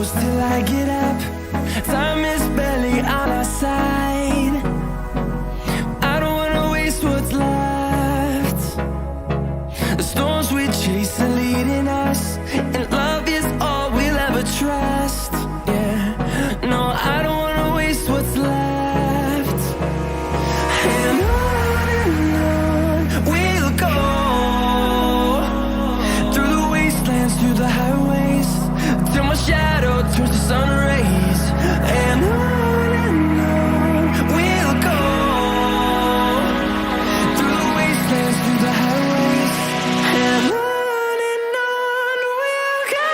close till I get up. Time is barely on our side. I don't wanna waste what's left. The storms we chase are leading us, and love is all we'll ever trust. Yeah, no, I don't wanna waste what's left. And on we'll go, through the wastelands, through the highways, till my shadow turns to sun rays. And on we'll go, through the wastelands, through the highways, and on we'll go.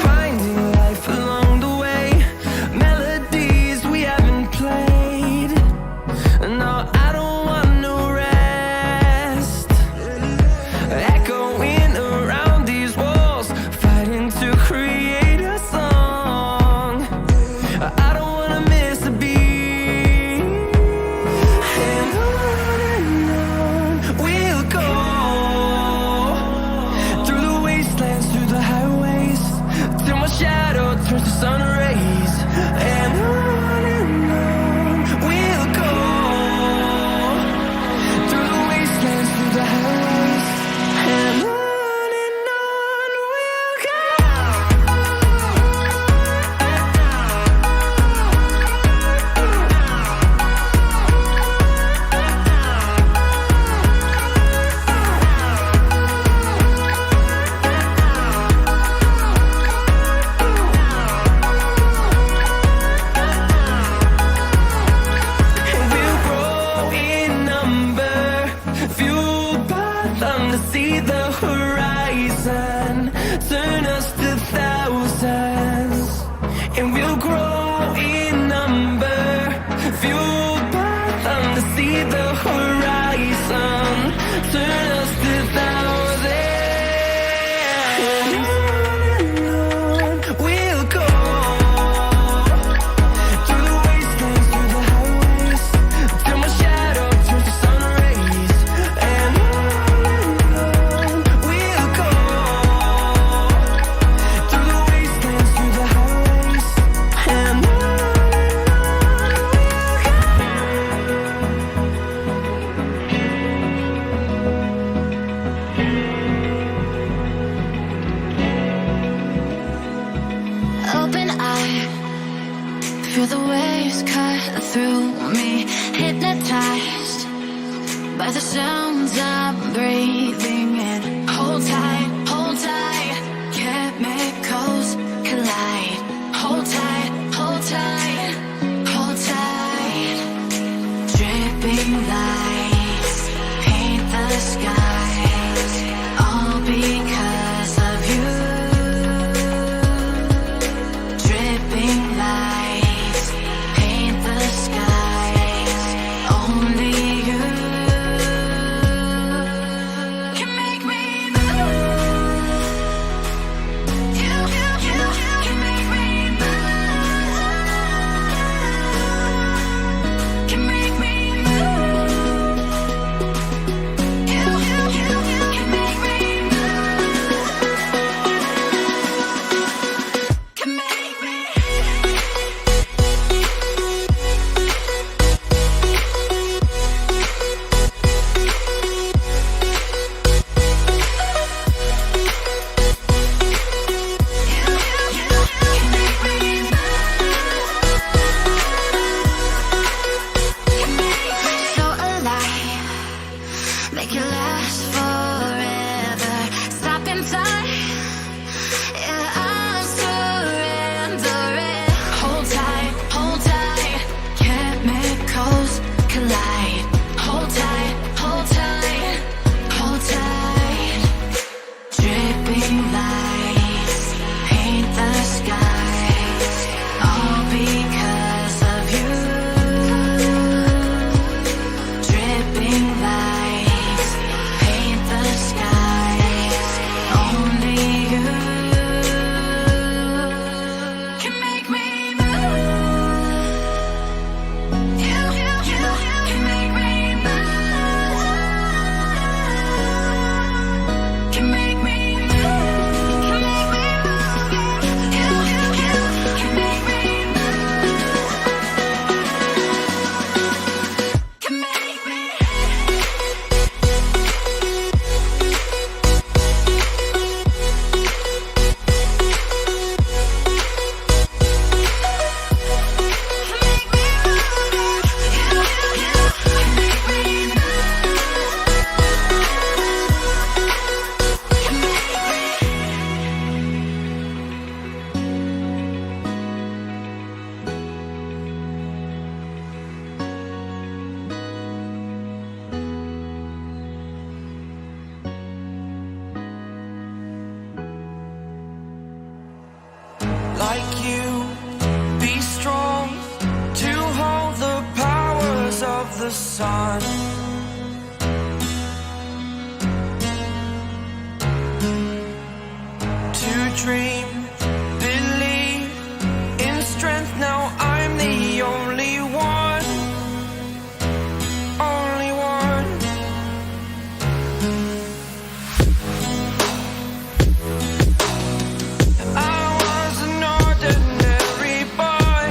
Finding life along the way, melodies we haven't played. No, I don't want no rest. Echoing around these walls, fighting to create a song. I don't wanna miss a beat. And on we'll go, through the wastelands, through the highways, till my shadow turns to sun rays. And on we'll go, through the wastelands, through the highways, and on we'll go. And we'll grow in number, fueled by them to see the horizon, turn us to thousands. And we'll grow in number, fueled by them to see the horizon, turn us to thousands. And on we'll go, through the wastelands, through the highways, till my shadow turns to sun rays. And on we'll go, through the wastelands, through the highways, and on we'll go. Open eye, feel the waves cut through me, hypnotized by the sounds I'm breathing in. Hold tight, chemicals collide. Hold tight, hold tight, hold tight. Dripping lights paint the skies, all because of you. Dripping lights paint the skies, only you can make me move. sun. To dream, believe in strength. Now I'm the only one, only one. I was an ordinary boy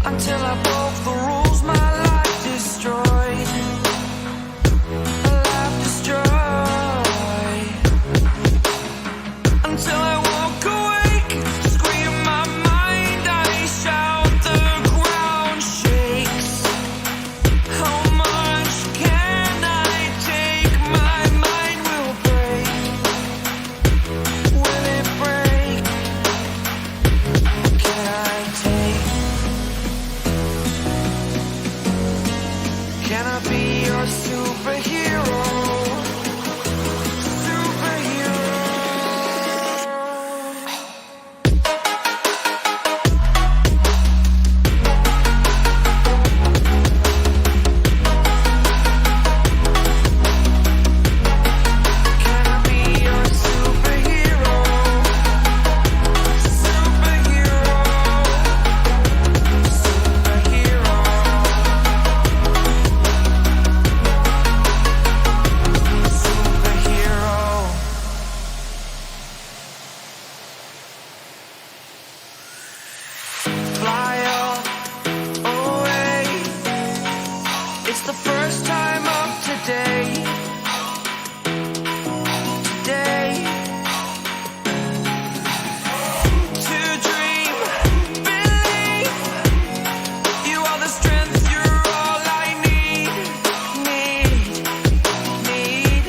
until I broke the rules. My life destroyed, life destroyed. Until I walk awake, scream my mind, I shout, the ground shakes. How much can I take? My mind will break. Will it break? Can I take? Can I be your superhero? Superhero. Can I be your superhero? Superhero. Superhero. Superhero. Fly away. It's the first time of today. Today. To dream, believe. You are the strength, you're all I need. Need.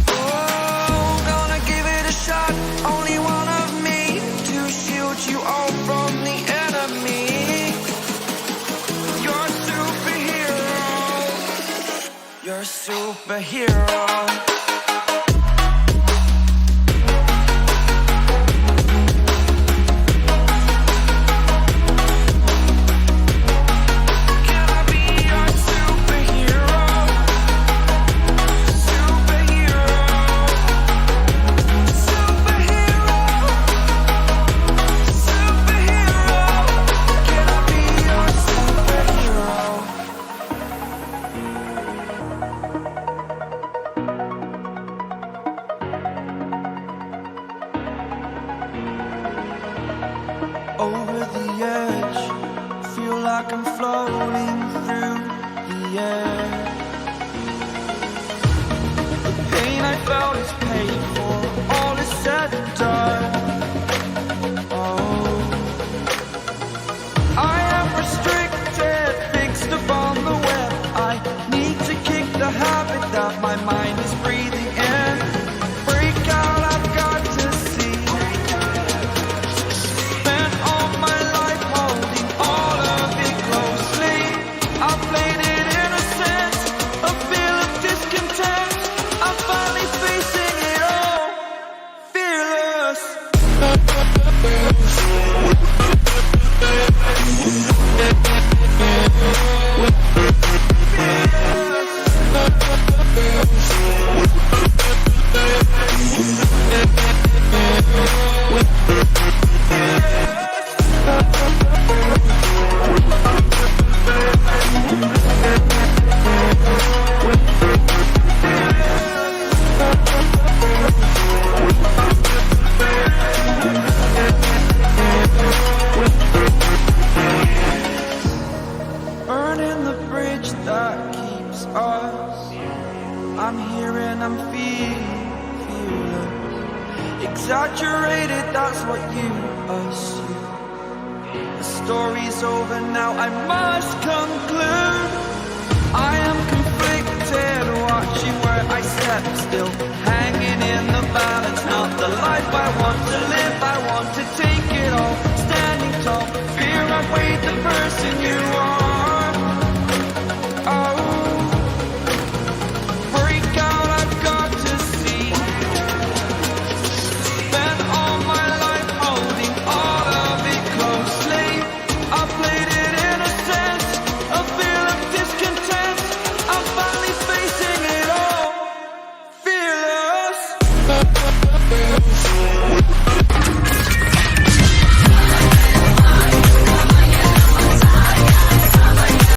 Oh, gonna give it a shot. Only one of me to shield you all from the enemy. You're a superhero. You're a superhero. Can I be your superhero? Superhero. Superhero. Superhero. Can I be your superhero? Over the edge, feel like I'm floating through the air. The pain I felt is paid for, all is said and done. Oh, I am restricted, fixed upon the web. I need to kick the habit that my mind is breathing in. Break out, I've got to see. Spent all my life holding all of it closely. I played it innocent, a feel of discontent. I'm finally facing it all, fearless. Burning the bridge that keeps us. I'm here and I'm feeling exaggerated, that's what you assume. The story's over now, I must conclude. I am conflicted, watching where I step still.